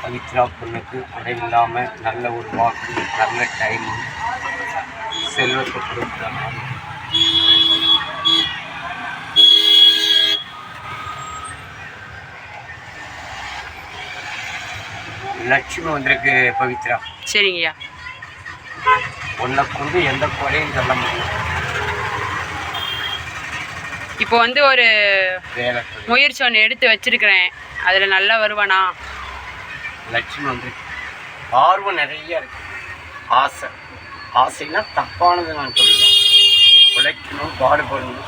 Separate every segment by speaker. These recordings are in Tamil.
Speaker 1: பவித்ரா பொண்ணுக்கு குறை இல்லாமல் நல்ல ஒரு வாக்கு, நல்ல டைம், செல்வத்தை கொடுக்குறாங்க. லட்சுமி வந்திருக்கு பவித்ரா.
Speaker 2: சரிங்கய்யா.
Speaker 1: உன்னை கொண்டு எந்த குறையும் சொல்ல முடியும்.
Speaker 2: இப்போ வந்து ஒரு முயற்சி ஒன்று எடுத்து வச்சிருக்கிறேன், அதில் நல்லா வருவானா?
Speaker 1: லட்சுமி வந்து ஆர்வம் நிறைய இருக்கு. ஆசைன்னா தப்பானது நான் சொல்லுவேன். உழைக்கணும், பாடுபடணும்,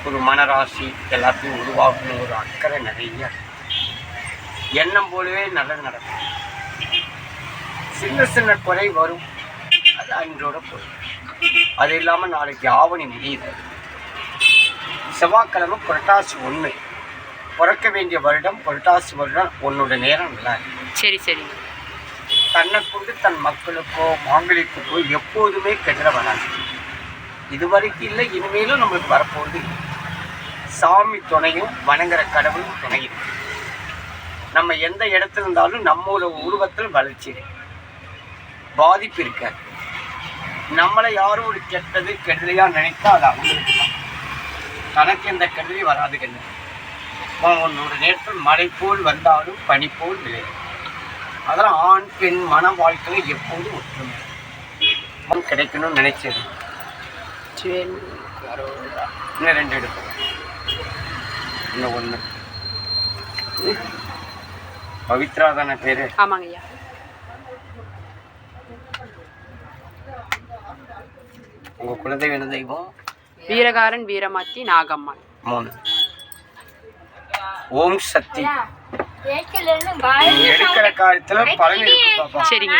Speaker 1: ஒரு மனராசி எல்லாத்தையும் உருவாக்கணும், ஒரு அக்கறை நிறைய எண்ணம் போலவே நல்லது நடக்கும். சின்ன சின்ன குறை வரும், அது அன்றோட போகும். அது இல்லாமல் நாளைக்கு ஆவணி முடியுது, செவ்வாய்க்கிழமை புரட்டாசி 1, பிறக்க வேண்டிய வருடம் புரட்டாசி வருடம். உன்னோட நேரம் நல்லா இருக்கு.
Speaker 2: சரி சரி.
Speaker 1: தன்னை கொண்டு தன் மக்களுக்கோ மாங்கலிக்குக்கோ எப்போதுமே கெடுற வராது. இதுவரைக்கும் இல்லை, இனிமேலும் நம்மளுக்கு வரப்போகுது. சாமி துணையும் வணங்குற கடவுளும் துணை இருக்கு. நம்ம எந்த இடத்துல இருந்தாலும் நம்மளோட உருவத்தில் வளர்ச்சி பாதிப்பு இருக்காது. நம்மளை யாரும் ஒரு கெட்டது கெடுதலையா நினைத்தா அது அவங்களுக்கு தான். தனக்கு எந்த கெடுதலையும் வராது. உன்னோட நேரத்தில் மழை போல் வந்தாலும் பனி போல் விளையும். அதெல்லாம் ஆண் பெண் மன வாழ்க்கையில் எப்போதும் ஒற்றுமை கிடைக்கணும்னு நினைச்சது. இன்னும் 2 எடுப்போம், இன்னும் 1. பவித்ரா தானே பேரு?
Speaker 2: ஆமாங்கய்யா.
Speaker 1: உங்க குலதெய்வ தெய்வம்?
Speaker 2: வீரகாரன் வீரமாத்தி நாகம்மாள்.
Speaker 1: 3. ஓம் சக்தி. எடுக்கிற காலத்துல பலன் இருக்கு பாப்பா.
Speaker 2: சரிங்க.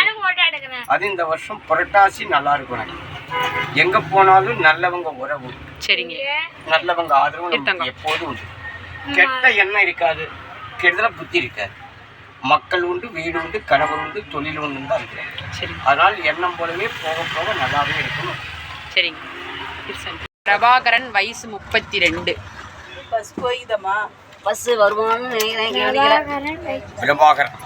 Speaker 1: அது இந்த வருஷம் புரட்டாசி நல்லா இருக்கும். எங்க போனாலும் நல்லவங்க உறவு,
Speaker 2: சரிங்க,
Speaker 1: நல்லவங்க ஆதரவு எப்போதும் உண்டு. கெட்ட எண்ணம் இருக்காது, கெடுதல புத்தி இருக்காது. மக்கள் உண்டு, வீடு உண்டு, கணவர் உண்டு, தொழில் உண்டு தான் இருக்கு. அதனால் எண்ணம் போலவே போக போக நல்லாவே இருக்கணும்.
Speaker 2: சரிங்க. பிரபாகரன், வயசு 32.
Speaker 3: பஸ் போய்தமா, பஸ் வருமானு
Speaker 1: பிரபாகரன்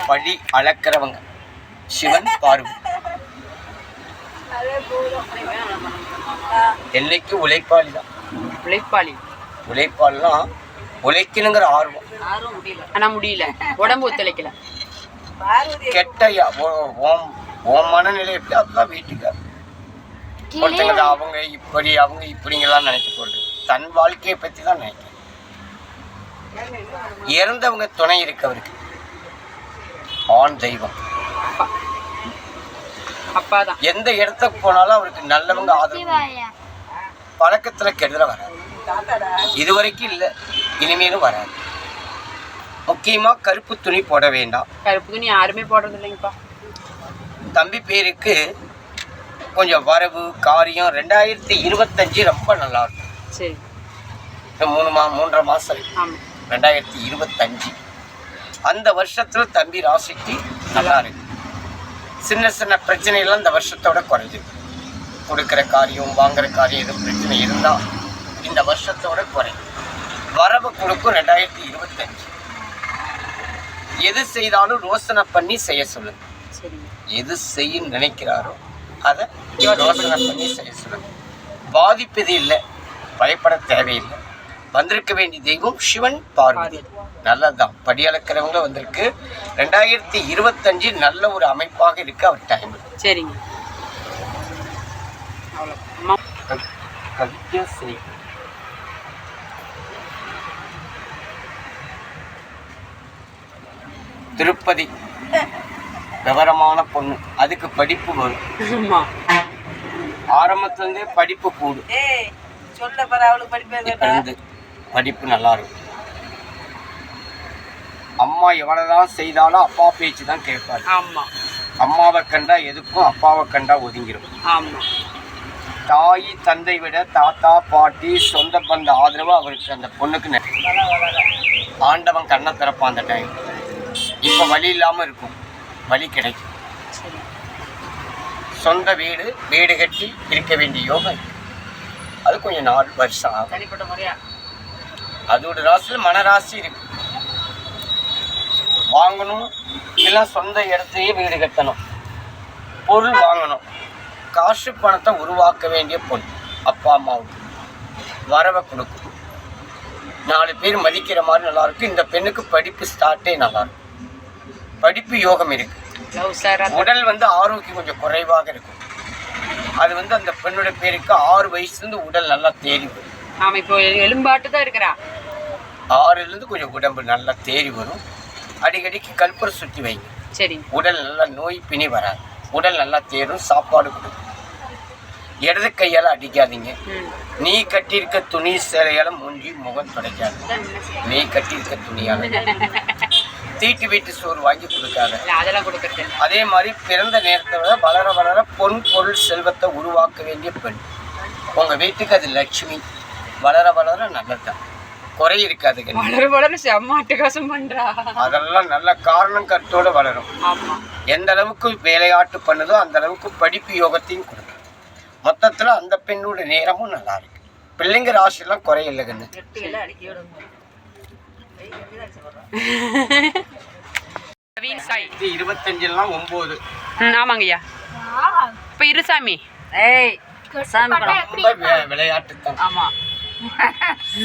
Speaker 1: படி அளக்கிறவங்க சிவன் பார்வதி. என்னைக்கு உழைப்பாளி தான். உழைப்பாளிலாம் உழைக்கணுங்கிற ஆர்வம்.
Speaker 2: ஆனா முடியல, உடம்பு ஒத்துழைக்கல.
Speaker 1: கெட்டையா ஓம் மனநிலை எப்படி அதுதான் வீட்டுக்கார். ஒருத்தங்க அவங்க இப்படி அவங்க இப்படிங்கெல்லாம் நினைக்க போடுது. தன் வாழ்க்கையை பற்றி தான் நினைக்கிறேன். இறந்தவங்க துணை இருக்கவருக்கு ஆண் தெய்வம்
Speaker 2: அப்பாதான்.
Speaker 1: எந்த இடத்துக்கு போனாலும் அவருக்கு நல்லவங்க ஆதரவு. பழக்கத்துல கெடுதல வராது, இதுவரைக்கும் இல்லை, இனிமேலும் வராது. முக்கியமா கருப்பு துணி போட வேண்டாம்.
Speaker 2: கருப்பு துணி யாருமே போடுறது இல்லைங்கப்பா.
Speaker 1: தம்பி பேருக்கு கொஞ்சம் வரவு காரியம் 2025 ரொம்ப நல்லா இருக்கும்.
Speaker 2: சரி.
Speaker 1: 3.5 மாசம் 2025 அந்த வருஷத்துல தம்பி ராசிக்கு நல்லா இருக்கு. சின்ன சின்ன பிரச்சனைலாம் இந்த வருஷத்தோட குறைஞ்சி. கொடுக்குற காரியம் வாங்குற காரியம் எதுவும் பிரச்சனை இருந்தால் இந்த வருஷத்தோட குறையும். வரவு கொடுக்கும் 2025. எது செய்தாலும் யோசனை பண்ணி செய்ய சொல்லுங்க. எது செய்ய நினைக்கிறாரோ அதை யோசனை பண்ணி செய்ய சொல்லுங்க. பாதிப்பது இல்லை, பயப்பட தேவையில்லை. வந்திருக்க வேண்டிய தெய்வம் சிவன் பார்வதி. நல்லதுதான். படி அளக்கிறவங்க வந்திருக்கு. 2025 நல்ல ஒரு அமைப்பாக இருக்கு அவர் டைம்.
Speaker 2: சரிங்க.
Speaker 1: திருப்பதி விவரமான பொண்ணு, அதுக்கு படிப்பு வரும். ஆரம்பத்துலேருந்தே படிப்பு கூடும். படிப்பு நல்லா இருக்கும். அம்மா எவ்வளவுதான் செய்தாலும் அப்பா பேச்சு தான் கேட்பாரு. அம்மாவை கண்டா எதுக்கும், அப்பாவை கண்டா ஒதுங்கிடும். தாய் தந்தை விட தாத்தா பாட்டி சொந்த பந்த ஆதரவு அவருக்கு அந்த பொண்ணுக்கு ஆண்டவன் கண்ணை திறப்பான் அந்த டைம். இப்போ வழி இல்லாமல் இருக்கும், வழி கிடைக்கும். சொந்த வீடு கட்டி இருக்க வேண்டிய யோகம். அது கொஞ்சம் 4 வருஷம் ஆகும்.
Speaker 3: தனிப்பட்ட முறையா
Speaker 1: அதோட ராசியில் மனராசி இருக்கு. வாங்கணும், இல்லை சொந்த இடத்தையே வீடு கட்டணும், பொருள் வாங்கணும், காசு பணத்தை உருவாக்க வேண்டிய பொண்ணு. அப்பா அம்மாவுக்கு வரவை கொடுக்கும், 4 பேர் மதிக்கிற மாதிரி நல்லா இருக்கும். இந்த பெண்ணுக்கு படிப்பு ஸ்டார்ட்டே நல்லா இருக்கும். படிப்பு யோகம் இருக்கு. உடல் ஆரோக்கியம் கொஞ்சம் குறைவாக இருக்கும். அது அந்த பெண்ணோட பேருக்கு 6 வயசுலேருந்து உடல் நல்லா தேறி வரும்.
Speaker 2: ஆமா, இப்போ எலும்பாட்டு தான் இருக்கிறா.
Speaker 1: 6லேருந்து கொஞ்சம் உடம்பு நல்லா தேறி வரும். அடிக்கடிக்கு கற்பூரம் சுற்றி வைங்க.
Speaker 2: சரி.
Speaker 1: உடல் நல்லா நோய் பிணி வராது. உடல் நல்லா தேரும். சாப்பாடு கொடுக்கும். இடது கையால் அடிக்காதீங்க. நீ கட்டியிருக்க துணி சேலையால் மூஞ்சி முகம் துடைக்காது. நீ கட்டியிருக்க துணியால் தீட்டு வீட்டு சோறு வாங்கி கொடுக்காத.
Speaker 2: அதெல்லாம் கொடுக்கறது.
Speaker 1: அதே மாதிரி பிறந்த நேரத்தை விட வளர வளர பொன் பொருள் செல்வத்தை உருவாக்க வேண்டிய பெண். உங்கள் வீட்டுக்கு அது லட்சுமி. வளர வளர நல்லதுதான், குறை இருக்காது.
Speaker 2: வளர வளர செம்ம அட்டகாசம் பண்றா.
Speaker 1: அதெல்லாம் நல்ல காரணம் கருத்தோடு வளரும்.
Speaker 2: ஆமா.
Speaker 1: எந்த அளவுக்கு வேலையாட்டு பண்ணுதோ அந்த அளவுக்கு படிப்பு யோகத்தையும் கொடுக்கும். மொத்தத்தில் அந்த பெண்ணோட நேரமும் நல்லா இருக்கு. பிள்ளைங்க ராசியெல்லாம் குறை இல்லைங்கன்னு. 25 9.
Speaker 2: ஆமாங்கய்யா. இப்போ இருசாமி
Speaker 1: ரொம்ப விளையாட்டுத்தான்.
Speaker 3: ஆமா,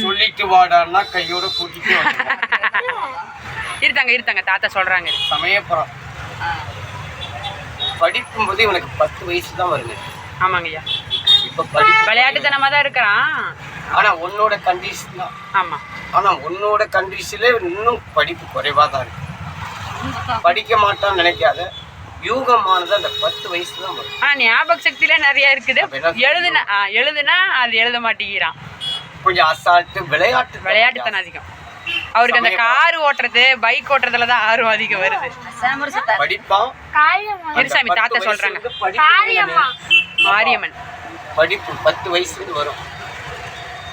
Speaker 1: சொல்லிட்டு வாடான்னா கையோட கூட்டிட்டு
Speaker 2: இருத்தாங்க தாத்தா சொல்றாங்க.
Speaker 1: சமயப்புறம் படிக்கும் போது இவனுக்கு 10 வயசு தான் வருங்க.
Speaker 2: ஆமாங்கய்யா.
Speaker 1: இப்ப படிப்பு
Speaker 2: விளையாட்டுத்தனமா தான் இருக்கிறான்.
Speaker 1: ஆனா உன்னோட கண்டிஷன் தான்.
Speaker 2: ஆமா.
Speaker 1: ஆனா உன்னோட கண்டிஷன்ல இன்னும் படிப்பு குறைவா தான் இருக்கு. படிக்க மாட்டான்னு நினைக்காத. யூகமானது அந்த 10 வயசுல தான் வரும்.
Speaker 2: ஆனா ஞாபக சக்தியில நிறைய இருக்குது. எழுதுனா அது எழுத மாட்டேங்கிறான்.
Speaker 1: கொஞ்சம் அசால்ட்டு
Speaker 2: விளையாட்டுத்தனம் அதிகம் அவருக்கு. அந்த கார் ஓட்டுறது பைக் ஓட்டுறதுல தான் ஆர்வம் அதிகம் வருது.
Speaker 1: படிப்பான்.
Speaker 2: இருசாமி தாத்தா சொல்றாங்க. மாரியம்மன்
Speaker 1: படிப்பு 10 வயசுல வரும்.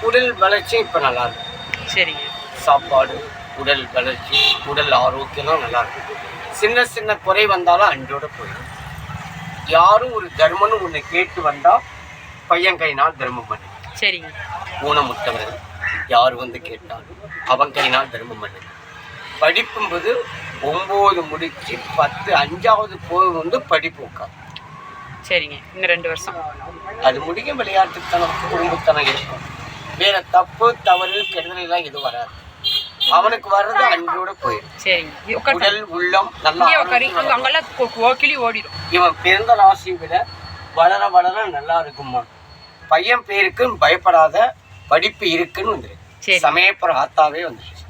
Speaker 1: உடல் வளர்ச்சி இப்ப நல்லா இருக்கும்.
Speaker 2: சரிங்க.
Speaker 1: சாப்பாடு, உடல் வளர்ச்சி, உடல் ஆரோக்கியம்லாம் நல்லா இருக்கும். சின்ன சின்ன குறை வந்தாலும் அன்றோட போயிடும். யாரும் ஒரு தர்மம்னு ஒன்று கேட்டு வந்தா பையன் கைனால் தர்மம் பண்ணு.
Speaker 2: சரிங்க.
Speaker 1: ஊனமுட்டவர் யார் கேட்டாலும் அவன் கைனால் தர்மம் பண்ணு. படிப்பும்போது 9 முடிச்சு 10 5வது போய் படிப்பு உட்கார்.
Speaker 2: சரிங்க. இன்னும் 2 வருஷம்
Speaker 1: அது முடிக்க விளையாட்டுத்தனம் குடும்பத்தனம் இருக்கும். வேற தப்பு தவறு கெடுதல் எல்லாம் எதுவும் வராது. அவனுக்கு வர்றது அன்றோட போயிடும்.
Speaker 2: சரிங்க.
Speaker 1: உடல் உள்ளம் நல்லா
Speaker 2: ஓடிடும்.
Speaker 1: இவன் பிறந்த ராசியை விட வளர வளர நல்லா இருக்குமா. பையன் பேருக்கு பயப்படாத, படிப்பு இருக்குன்னு வந்துரு. சமயப்புற ஆத்தாவே வந்துருச்சு.